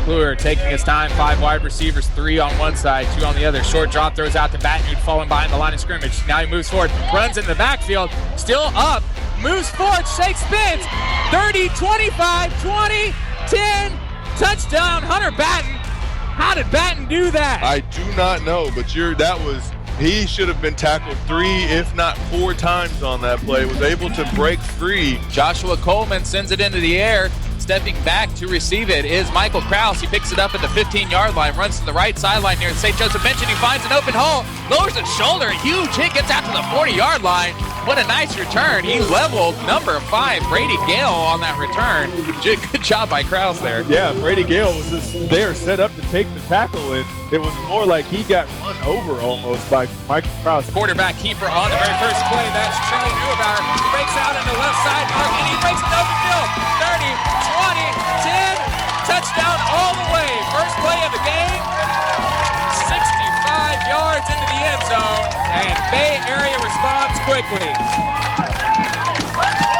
McClure taking his time, 5 wide receivers, 3 on one side, 2 on the other. Short drop, throws out to Battenwood, falling behind the line of scrimmage. Now he moves forward, runs in the backfield, still up, moves forward, shakes, spins, 30, 25, 20, 10, touchdown, Hunter Batten. How did Batten do that? I do not know, but he should have been tackled 3, if not 4 times on that play. Was able to break free. Joshua Coleman sends it into the air. Stepping back to receive it is Michael Krause. He picks it up at the 15-yard line, runs to the right sideline near the St. Joseph bench, and he finds an open hole, lowers his shoulder, a huge hit, gets out to the 40-yard line. What a nice return. He leveled number 5, Brady Gale, on that return. Good job by Krause there. Yeah, Brady Gale was just there set up to take the tackle, and it was more like he got run over almost by Michael Krause. Quarterback keeper on the very first play. That's Charlie Neubauer. He breaks out in the left side mark, and he breaks it open field. 30, 20, 10, touchdown all the way. First play of the game, 65 yards into the end zone, and Bay Area responds quickly.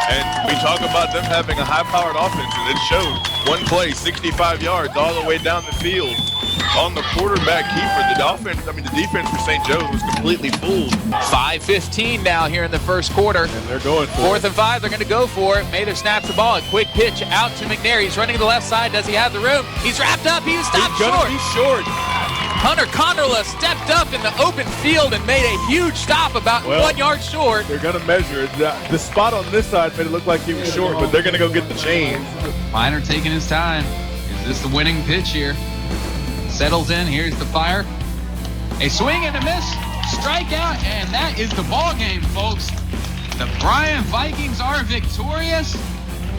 And we talk about them having a high-powered offense, and it showed. One play, 65 yards all the way down the field. On the quarterback keeper, the defense for St. Joe's was completely fooled. 5:15 now here in the first quarter. And they're going for 4th and 5, they're going to go for it. Mather snaps the ball, a quick pitch out to McNair. He's running to the left side. Does he have the room? He's wrapped up. He's stopped short. He's short. Hunter Conderla stepped up in the open field and made a huge stop about 1 yard short. They're going to measure it. The spot on this side made it look like he was short, but they're going to go get the chains. Miner taking his time. Is this the winning pitch here? Settles in. Here's the fire. A swing and a miss. Strikeout, and that is the ball game, folks. The Bryan Vikings are victorious.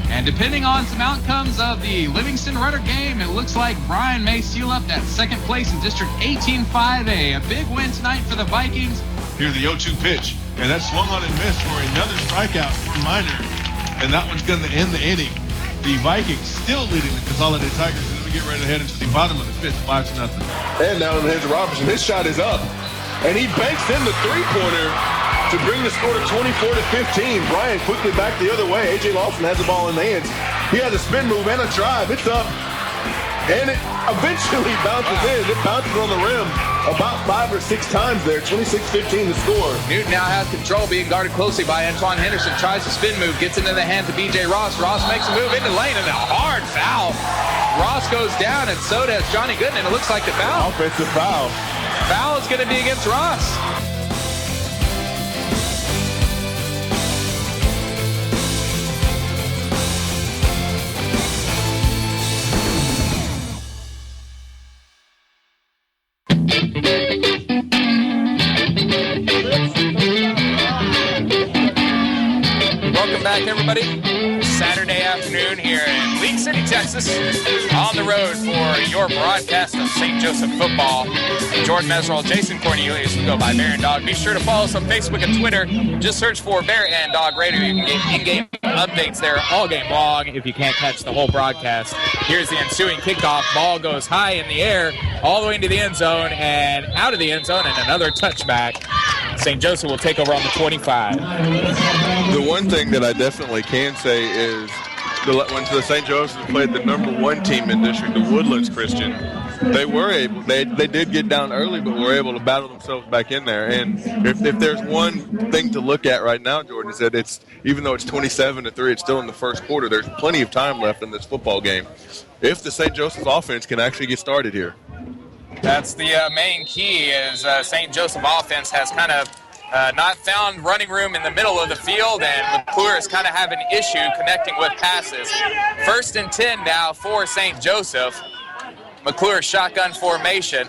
And depending on some outcomes of the Livingston-Rudder game, it looks like Bryan may seal up that second place in District 18-5A. A big win tonight for the Vikings. Here's the 0-2 pitch, and that swung on and missed for another strikeout for Miner. And that one's going to end the inning. The Vikings still leading the Consolidated Tigers as we get ready to head into the bottom of the 5th, 5-0. And now in the hands of Robertson. His shot is up, and he banks in the 3-pointer to bring the score to 24-15. Bryan quickly back the other way. A.J. Lawson has the ball in the hands. He has a spin move and a drive. It's up, and it eventually bounces in. It bounces on the rim about 5 or 6 times there. 26-15 the score. Newton now has control, being guarded closely by Antoine Henderson. Tries to spin move, gets into the hands of B.J. Ross. Ross makes a move into the lane, and a hard foul. Ross goes down, and so does Johnny Gooden, and it looks like the foul. Offensive foul. Foul is going to be against Ross. Welcome back, everybody. Saturday afternoon here in League City, Texas. On the road for your broadcast of St. Joseph football. Jordan Meserole, Jason Cornelius, you go by Bear and Dog. Be sure to follow us on Facebook and Twitter. Just search for Bear and Dog Radio. You can get in-game updates there all game long if you can't catch the whole broadcast. Here's the ensuing kickoff. Ball goes high in the air all the way into the end zone and out of the end zone, and another touchback. St. Joseph will take over on the 25. The one thing that I definitely can say is when the St. Joseph played the number 1 team in district, the Woodlands Christian, they did get down early, but were able to battle themselves back in there. And if there's one thing to look at right now, Jordan, is that even though it's 27-3, it's still in the first quarter. There's plenty of time left in this football game. If the St. Joseph offense can actually get started here. That's the main key is St. Joseph offense has kind of not found running room in the middle of the field, and McClure is kind of having an issue connecting with passes. 1st and 10 now for St. Joseph. McClure shotgun formation.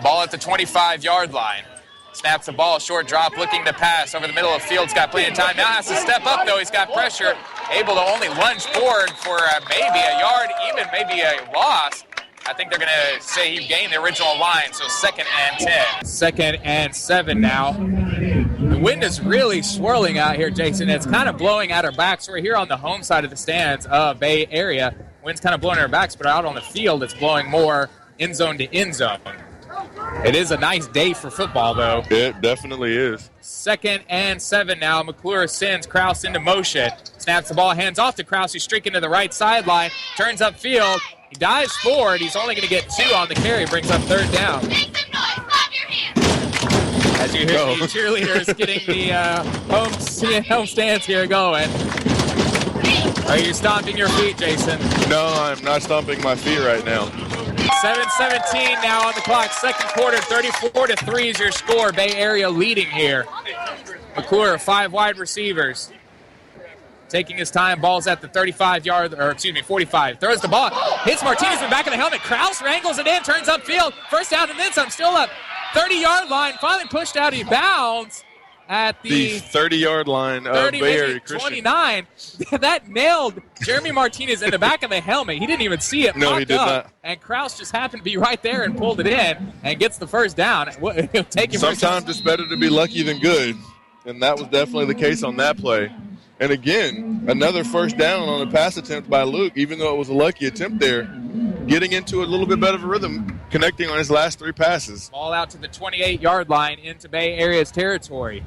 Ball at the 25-yard line. Snaps the ball, short drop, looking to pass over the middle of the field. He's got plenty of time. Now has to step up, though. He's got pressure. Able to only lunge forward for maybe a yard, even maybe a loss. I think they're going to say he gained the original line, so 2nd and 10. 2nd and 7 now. The wind is really swirling out here, Jason. It's kind of blowing at our backs. We're here on the home side of the stands of Bay Area. Wind's kind of blowing at our backs, but out on the field, it's blowing more end zone to end zone. It is a nice day for football, though. It definitely is. 2nd and 7 now. McClure sends Krause into motion. Snaps the ball, hands off to Krause. He's streaking to the right sideline. Turns upfield. He dives forward. He's only going to get 2 on the carry. Brings up 3rd down. As you hear the cheerleaders getting the home stands here going. Are you stomping your feet, Jason? No, I'm not stomping my feet right now. 7:17 now on the clock. Second quarter, 34-3 is your score. Bay Area leading here. McClure, 5 wide receivers. Taking his time, ball's at the 45. Throws the ball, hits Martinez in the back of the helmet. Kraus wrangles it in, turns upfield. First down and then some, still up. 30-yard line, finally pushed out of bounds at the 30-yard line of Bay Area Christian. 29. That nailed Jeremy Martinez in the back of the helmet. He didn't even see it. No, he did not. And Kraus just happened to be right there and pulled it in and gets the first down. He'll take him. Sometimes it's better to be lucky than good, and that was definitely the case on that play. And again, another first down on a pass attempt by Luke, even though it was a lucky attempt there, getting into a little bit better of a rhythm, connecting on his last 3 passes. Ball out to the 28-yard line into Bay Area's territory.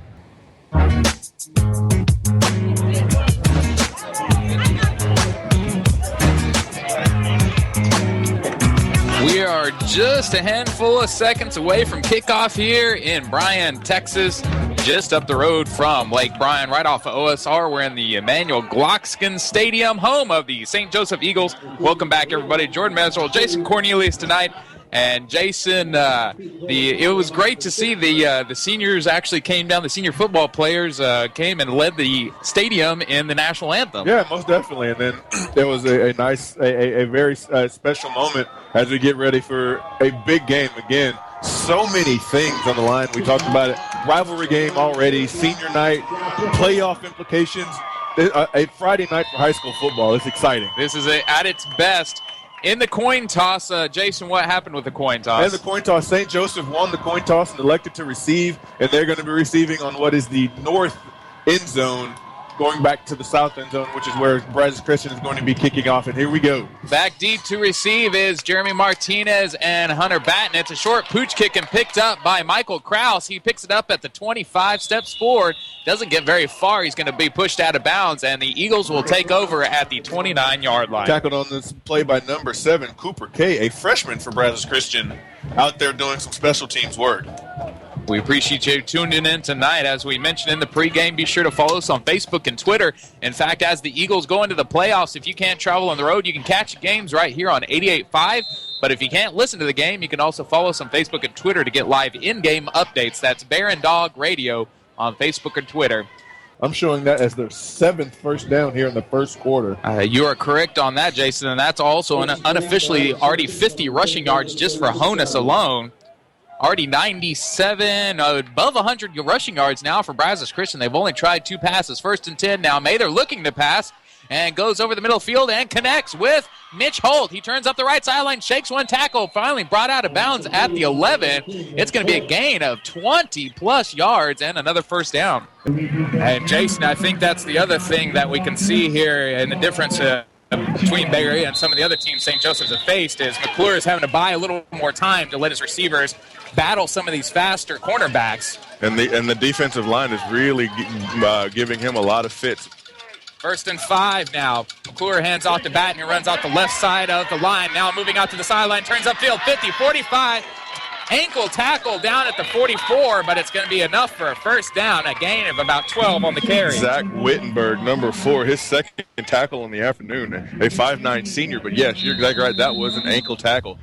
We are just a handful of seconds away from kickoff here in Bryan, Texas, just up the road from Lake Bryan, right off of OSR. We're in the Emmanuel Glockskin Stadium, home of the St. Joseph Eagles. Welcome back, everybody. Jordan Meserole, Jason Cornelius tonight. And Jason, it was great to see the seniors actually came down. The senior football players came and led the stadium in the national anthem. Yeah, most definitely. And then there was a nice, a very special moment as we get ready for a big game again. So many things on the line. We talked about it. Rivalry game already, senior night, playoff implications. A Friday night for high school football. It's exciting. This is at its best. In the coin toss, Jason, what happened with the coin toss? In the coin toss, St. Joseph won the coin toss and elected to receive, and they're going to be receiving on what is the north end zone, going back to the south end zone, which is where Brazos Christian is going to be kicking off. And here we go. Back deep to receive is Jeremy Martinez and Hunter Batten. It's a short pooch kick and picked up by Michael Kraus. He picks it up at the 25, steps forward, doesn't get very far. He's going to be pushed out of bounds, and the Eagles will take over at the 29-yard line. Tackled on this play by number 7, Cooper Kay, a freshman for Brazos Christian, out there doing some special teams work. We appreciate you tuning in tonight. As we mentioned in the pregame, be sure to follow us on Facebook and Twitter. In fact, as the Eagles go into the playoffs, if you can't travel on the road, you can catch games right here on 88.5. But if you can't listen to the game, you can also follow us on Facebook and Twitter to get live in-game updates. That's Bear and Dog Radio on Facebook and Twitter. I'm showing that as their 7th first down here in the first quarter. You are correct on that, Jason, and that's also unofficially already 50 rushing yards just for Honus alone. Already 97, above 100 rushing yards now for Brazos Christian. They've only tried 2 passes. 1st and 10 now. Mather looking to pass and goes over the middle field and connects with Mitch Holt. He turns up the right sideline, shakes one tackle, finally brought out of bounds at the 11. It's going to be a gain of 20-plus yards and another first down. And, Jason, I think that's the other thing that we can see here in the difference between Bay Area and some of the other teams St. Joseph's have faced is McClure is having to buy a little more time to let his receivers battle some of these faster cornerbacks. And the defensive line is really giving him a lot of fits. 1st and 5 now. McClure hands off to Batten and runs off the left side of the line. Now moving out to the sideline, turns upfield, 50, 45. Ankle tackle down at the 44, but it's going to be enough for a first down, a gain of about 12 on the carry. Zach Wittenberg, number 4, his second tackle in the afternoon, a 5'9 senior. But, yes, you're exactly right. That was an ankle tackle.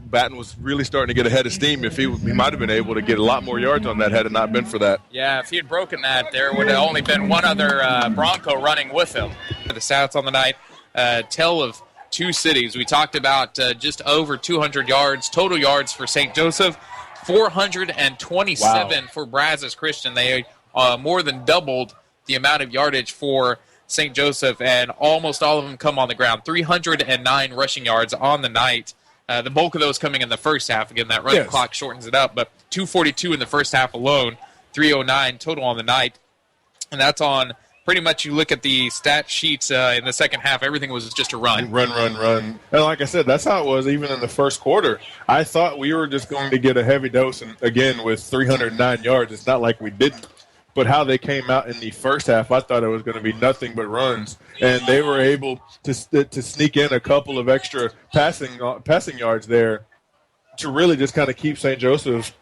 Batten was really starting to get ahead of steam. If he might have been able to get a lot more yards on that had it not been for that. Yeah, if he had broken that, there would have only been one other Bronco running with him. The stats on the night tell of 2 cities. We talked about just over 200 yards, total yards for St. Joseph, 427 for Brazos Christian. They more than doubled the amount of yardage for St. Joseph, and almost all of them come on the ground. 309 rushing yards on the night. The bulk of those coming in the first half. Again, that running clock shortens it up, but 242 in the first half alone, 309 total on the night. And that's on pretty much, you look at the stat sheets in the second half, everything was just a run. Run. And like I said, that's how it was even in the first quarter. I thought we were just going to get a heavy dose, and again, with 309 yards, it's not like we didn't. but how they came out in the first half, I thought it was going to be nothing but runs, and they were able to sneak in a couple of extra passing yards there to really just kind of keep St. Joseph's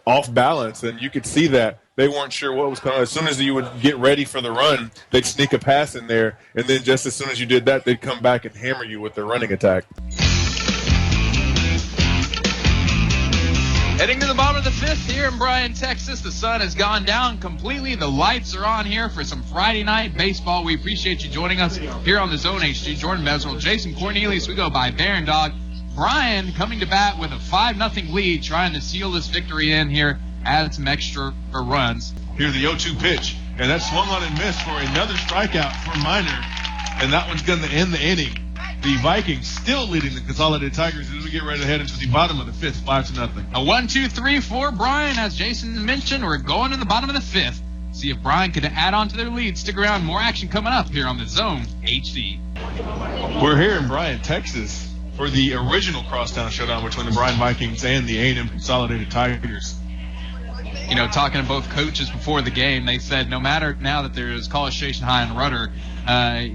off balance, and you could see that they weren't sure what was coming. As soon as you would get ready for the run, they'd sneak a pass in there, and then just as soon as you did that, they'd come back and hammer you with their running attack. Heading to the bottom of the fifth here in Bryan, Texas. The sun has gone down completely. The lights are on here for some Friday night baseball. We appreciate you joining us here on the Zone HD. Jordan Meserole, Jason Cornelius. We go by Bear and Dog. Bryan coming to bat with a 5-0 lead, trying to seal this victory in here, add some extra runs. Here's the 0-2 pitch, and that swung on and missed for another strikeout for Minor, and that one's going to end the inning. The Vikings still leading the Consolidated Tigers as we get ready to head into the bottom of the fifth, 5-0. A 1, 2, 3 for Bryan. As Jason mentioned, we're going to the bottom of the fifth. See if Bryan can add on to their lead. Stick around. More action coming up here on the Zone HD. We're here in Bryan, Texas for the original crosstown showdown between the Bryan Vikings and the A&M Consolidated Tigers. You know, talking to both coaches before the game, they said no matter now that there's College Station High and Rudder,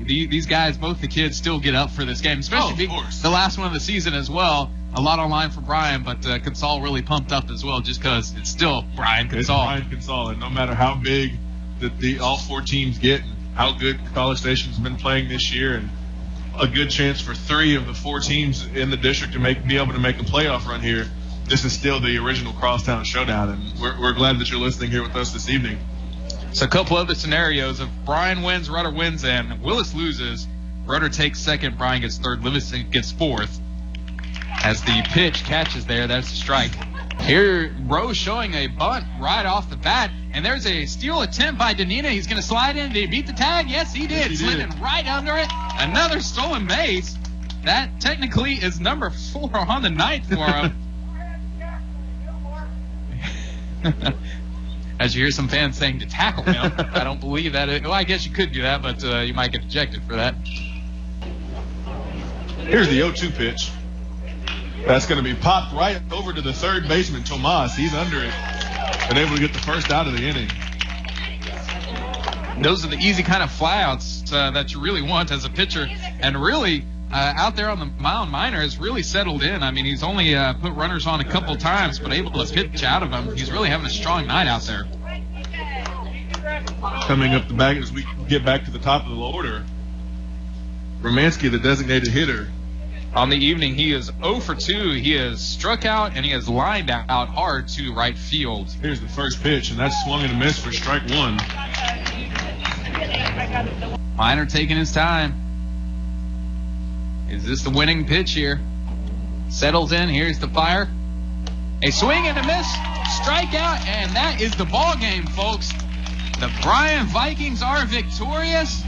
these guys, both the kids, still get up for this game, especially being the last one of the season as well. A lot on line for Bryan, but Consol really pumped up as well just because it's still Bryan Consol. It's Bryan Consol, and no matter how big that all four teams get and how good College Station's been playing this year, and a good chance for 3 of the 4 teams in the district to be able to make a playoff run here, this is still the original crosstown showdown, and we're glad that you're listening here with us this evening. So a couple other scenarios. If Bryan wins, Rudder wins, and Willis loses, Rudder takes second, Bryan gets third, Livingston gets fourth. As the pitch catches there, that's a strike. Here, Rose showing a bunt right off the bat, and there's a steal attempt by Danina. He's going to slide in. Did he beat the tag? Yes, he did. Yes, Slid in right under it. Another stolen base. That technically is number 4 on the night for him. As you hear some fans saying to tackle him, I don't believe that. Well, I guess you could do that, but you might get ejected for that. Here's the 0-2 pitch. That's going to be popped right over to the third baseman, Tomas. He's under it and able to get the first out of the inning. Those are the easy kind of flyouts that you really want as a pitcher. And really, out there on the mound, Minor has really settled in. I mean, he's only put runners on a couple times, but able to pitch out of them. He's really having a strong night out there. Coming up the back as we get back to the top of the order, Romanski, the designated hitter. On the evening, he is 0 for 2. He has struck out, and he has lined out hard to right field. Here's the first pitch, and that's swung and a miss for strike 1. Minor taking his time. Is this the winning pitch here? Settles in. Here's the fire. A swing and a miss. Strikeout, and that is the ball game, folks. The Bryan Vikings are victorious.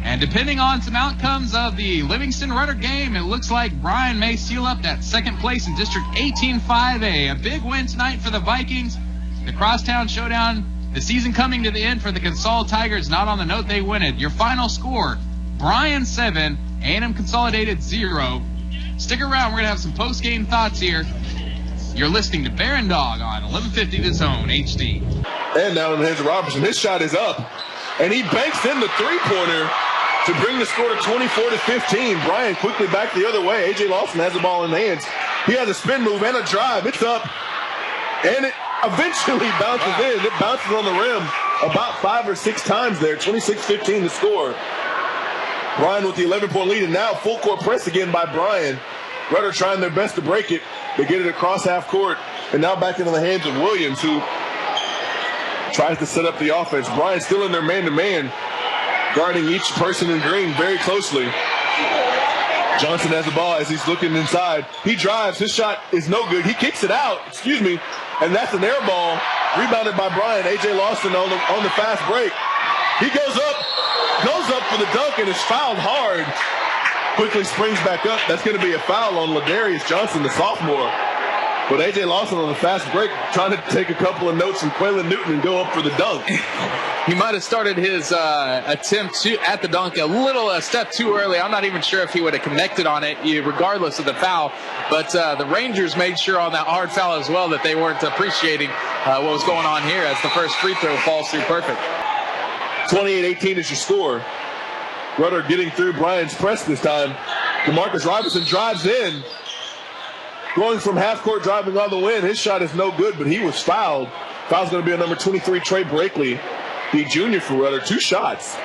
And depending on some outcomes of the Livingston Rudder game, it looks like Bryan may seal up that second place in District 18-5A. A big win tonight for the Vikings. The Crosstown Showdown, the season coming to the end for the Consol Tigers, not on the note they win it. Your final score, Bryan 7, A&M Consolidated 0. Stick around. We're going to have some post-game thoughts here. You're listening to Bear and Dog on 1150 The Zone HD. And now in the hands of Robertson. His shot is up. And he banks in the three-pointer to bring the score to 24-15. Bryan quickly back the other way. A.J. Lawson has the ball in his hands. He has a spin move and a drive. It's up. And it eventually bounces in. It bounces on the rim about 5 or 6 times there. 26-15 to score. Bryan with the 11-point lead. And now full court press again by Bryan. Rudder trying their best to break it. They get it across half court. And now back into the hands of Williams, who tries to set up the offense. Bryan still in their man-to-man, guarding each person in green very closely. Johnson has the ball as he's looking inside. He drives. His shot is no good. He kicks it out. And that's an air ball. Rebounded by Bryan. A.J. Lawson on the fast break. He goes up for the dunk and is fouled hard. Quickly springs back up. That's going to be a foul on Ladarius Johnson, the sophomore. But A.J. Lawson on the fast break trying to take a couple of notes from Quaylen Newton and go up for the dunk. He might have started his attempt at the dunk a step too early. I'm not even sure if he would have connected on it, regardless of the foul. But the Rangers made sure on that hard foul as well that they weren't appreciating what was going on here as the first free throw falls through perfect. 28-18 is your score. Rudder getting through Bryant's press this time. DeMarcus Robinson drives in. Going from half court, driving on the win. His shot is no good, but he was fouled. Foul's going to be on number 23, Trey Brakely, the junior for Rudder. 2 shots.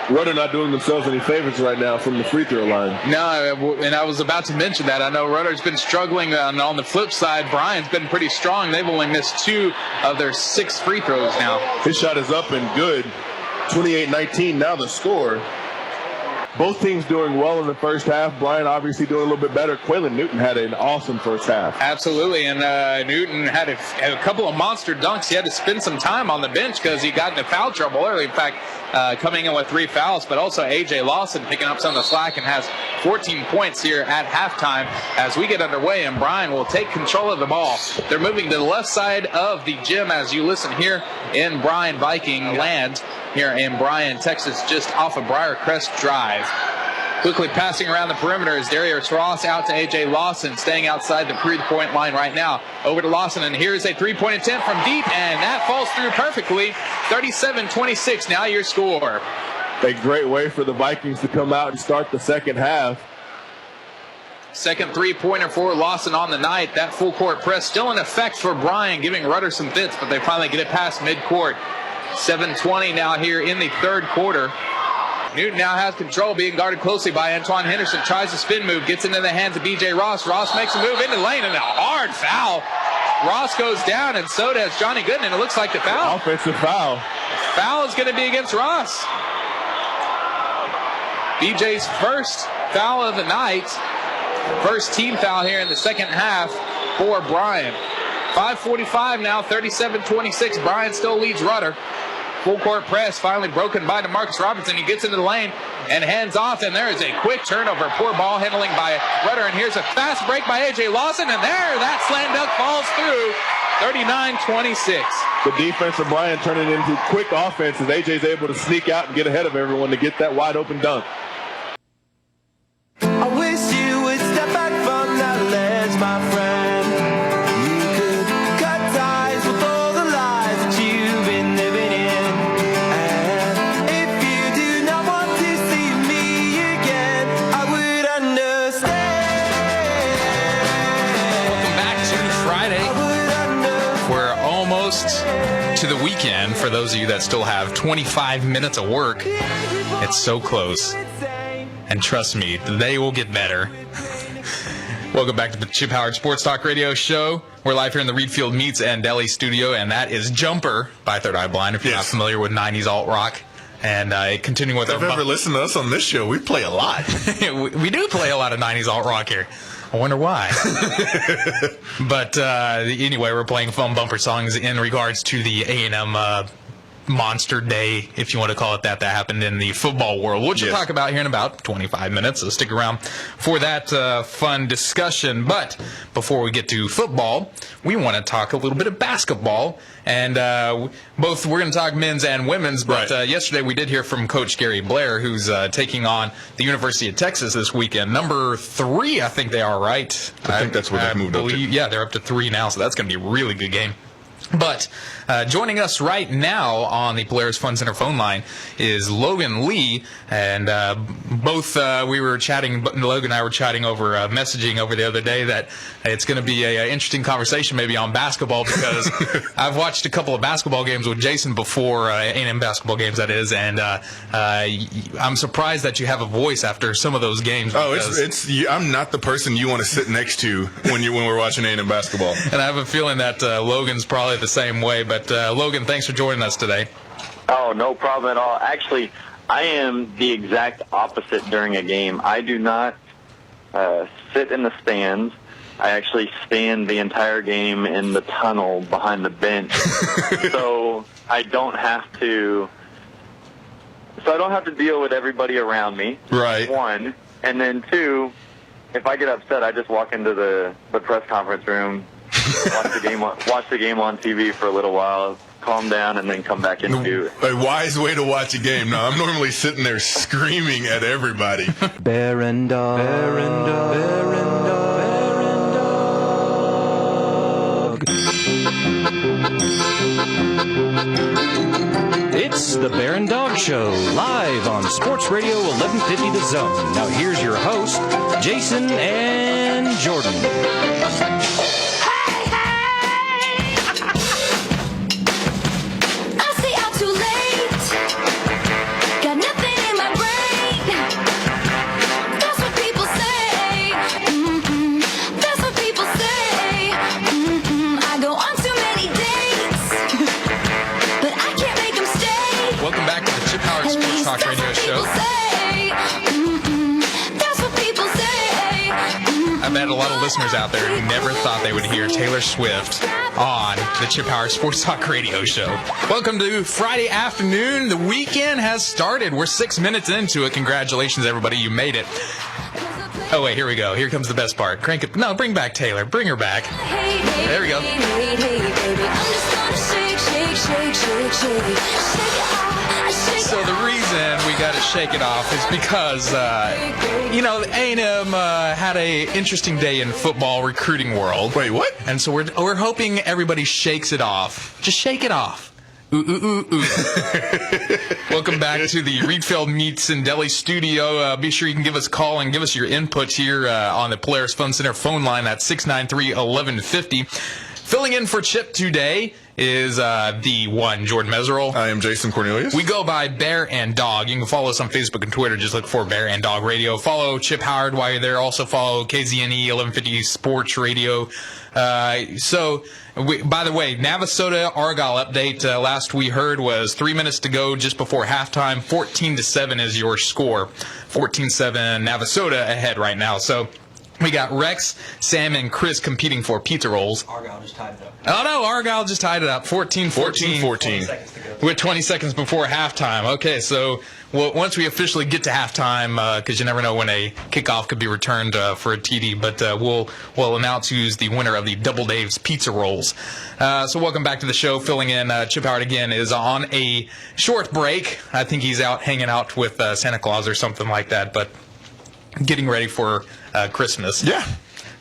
Rudder not doing themselves any favors right now from the free throw line. No, and I was about to mention that. I know Rudder's been struggling. On the flip side, Bryant's been pretty strong. They've only missed 2 of their 6 free throws now. His shot is up and good. 28-19 now the score. Both teams doing well in the first half. Bryant obviously doing a little bit better. Quaylen Newton had an awesome first half. Absolutely, and Newton had a couple of monster dunks. He had to spend some time on the bench because he got into foul trouble early. In fact, coming in with 3 fouls, but also A.J. Lawson picking up some of the slack and has 14 points here at halftime as we get underway, and Bryant will take control of the ball. They're moving to the left side of the gym as you listen here in Bryan Viking land here in Bryan, Texas, just off of Briarcrest Drive. Quickly passing around the perimeter is Darius Ross out to A.J. Lawson, staying outside the three-point line right now. Over to Lawson, and here's a three-point attempt from deep, and that falls through perfectly. 37-26, now your score. A great way for the Vikings to come out and start the second half. Second three-pointer for Lawson on the night. That full-court press still in effect for Bryan, giving Rudder some fits, but they finally get it past midcourt. 7:20 now here in the third quarter. Newton now has control, being guarded closely by Antoine Henderson. Tries a spin move, gets into the hands of B.J. Ross. Ross makes a move into the lane, and a hard foul. Ross goes down, and so does Johnny Gooden, and it looks like the foul. Offensive foul. Foul is going to be against Ross. B.J.'s first foul of the night. First team foul here in the second half for Bryan. 5:45 now, 37-26. Bryan still leads Rudder. Full court press finally broken by DeMarcus Robinson. He gets into the lane and hands off, and there is a quick turnover. Poor ball handling by Rudder, and here's a fast break by A.J. Lawson, and there, that slam dunk falls through. 39-26. The defense of Bryan turning into quick offense as A.J.'s able to sneak out and get ahead of everyone to get that wide open dunk. I wish you would step back from that ledge, my friend. To the weekend, for those of you that still have 25 minutes of work. It's so close. And trust me, they will get better. Welcome back to the Chip Howard Sports Talk Radio Show. We're live here in the Reed Field Meats and Deli studio, and that is Jumper by Third Eye Blind, if you're not familiar with 90s alt rock. And continuing with if you've ever listened to us on this show, we play a lot. we do play a lot of 90s alt rock here. I wonder why. But anyway, we're playing phone bumper songs in regards to the A&M Monster Day, if you want to call it that happened in the football world, which we'll talk about here in about 25 minutes, so stick around for that fun discussion. But before we get to football, we want to talk a little bit of basketball, and we're going to talk men's and women's, but yesterday we did hear from Coach Gary Blair, who's taking on the University of Texas this weekend. Number 3, I think they are, right? I think that's what they've moved up to. Yeah, they're up to 3 now, so that's going to be a really good game. But joining us right now on the Polaris Fun Center phone line is Logan Lee, and both we were chatting. Logan and I were chatting over messaging over the other day that it's going to be an interesting conversation maybe on basketball, because I've watched a couple of basketball games with Jason before, A&M basketball games that is, and I'm surprised that you have a voice after some of those games. I'm not the person you want to sit next to when we're watching A&M basketball. And I have a feeling that Logan's probably the same way. But Logan, thanks for joining us today. Oh, no problem at all. Actually, I am the exact opposite during a game. I do not sit in the stands. I actually stand the entire game in the tunnel behind the bench. So I don't have to deal with everybody around me. Right. 1. And then 2, if I get upset, I just walk into the press conference room, watch the game on TV for a little while, calm down, and then come back into a wise way to watch a game. Now, I'm normally sitting there screaming at everybody. Bear and dog. Bear and dog. Bear and dog. Bear and dog. is the Bear and Dog Show, live on Sports Radio 1150 The Zone. Now here's your host, Jason and Jordan. Talk radio show. I bet a lot of listeners out there who never thought they would hear Taylor Swift on the Chip Howard Sports Talk radio show. Welcome to Friday afternoon. The weekend has started. We're 6 minutes into it. Congratulations, everybody. You made it. Oh, wait, here we go. Here comes the best part. Crank it. No, bring back Taylor. Bring her back. There we go. So the reason we got to shake it off is because, A&M had a interesting day in football recruiting world. Wait, what? And so we're hoping everybody shakes it off. Just shake it off. Ooh, ooh, ooh, ooh. Welcome back to the Reedfield Meats and Deli studio. Be sure you can give us a call and give us your input here on the Polaris Phone Center phone line. That's 693-1150. Filling in for Chip today is the one, Jordan Meserole. I am Jason Cornelius. We go by Bear and Dog. You can follow us on Facebook and Twitter. Just look for Bear and Dog Radio. Follow Chip Howard while you're there. Also follow KZNE 1150 Sports Radio. By the way, Navasota Argyle update. Last we heard was 3 minutes to go just before halftime. 14-7 is your score. 14-7 Navasota ahead right now. So we got Rex, Sam, and Chris competing for pizza rolls. Argyle just tied it up. Oh, no, Argyle just tied it up. 14-14. 14-14. With 20 seconds before halftime. Okay, so once we officially get to halftime, because you never know when a kickoff could be returned for a TD, but we'll announce who's the winner of the Double Dave's Pizza Rolls. So welcome back to the show. Filling in, Chip Howard again is on a short break. I think he's out hanging out with Santa Claus or something like that, but getting ready for Christmas. Yeah.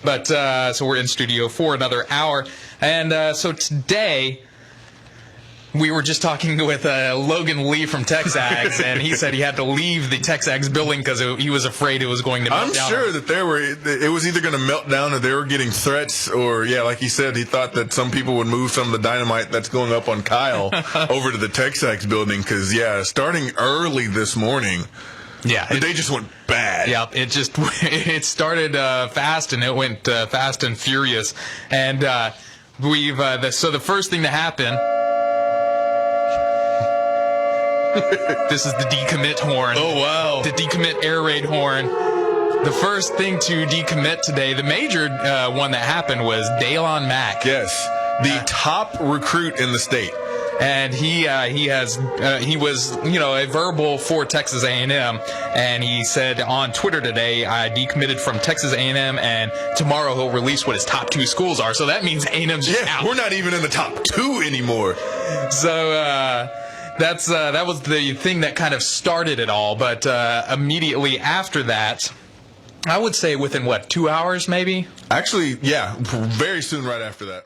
But so we're in studio for another hour. And so today we were just talking with Logan Lee from Texags, and he said he had to leave the Texags building because he was afraid it was going to melt down. I'm sure that it was either going to melt down or they were getting threats, or, yeah, like he said, he thought that some people would move some of the dynamite that's going up on Kyle over to the Texags building because, yeah, starting early this morning, yeah, the day just went bad. Yeah, it started fast and it went fast and furious. And so the first thing to happen, this is the decommit horn. Oh, wow. The decommit air raid horn. The first thing to decommit today, the major one that happened was Daylon Mack. Yes, the top recruit in the state. And he was a verbal for Texas A&M, and he said on Twitter today, I decommitted from Texas A&M, and tomorrow he'll release what his top two schools are. So that means A&M's just out. We're not even in the top two anymore. So that was the thing that kind of started it all. But immediately after that, I would say within 2 hours maybe. Actually, yeah, very soon right after that.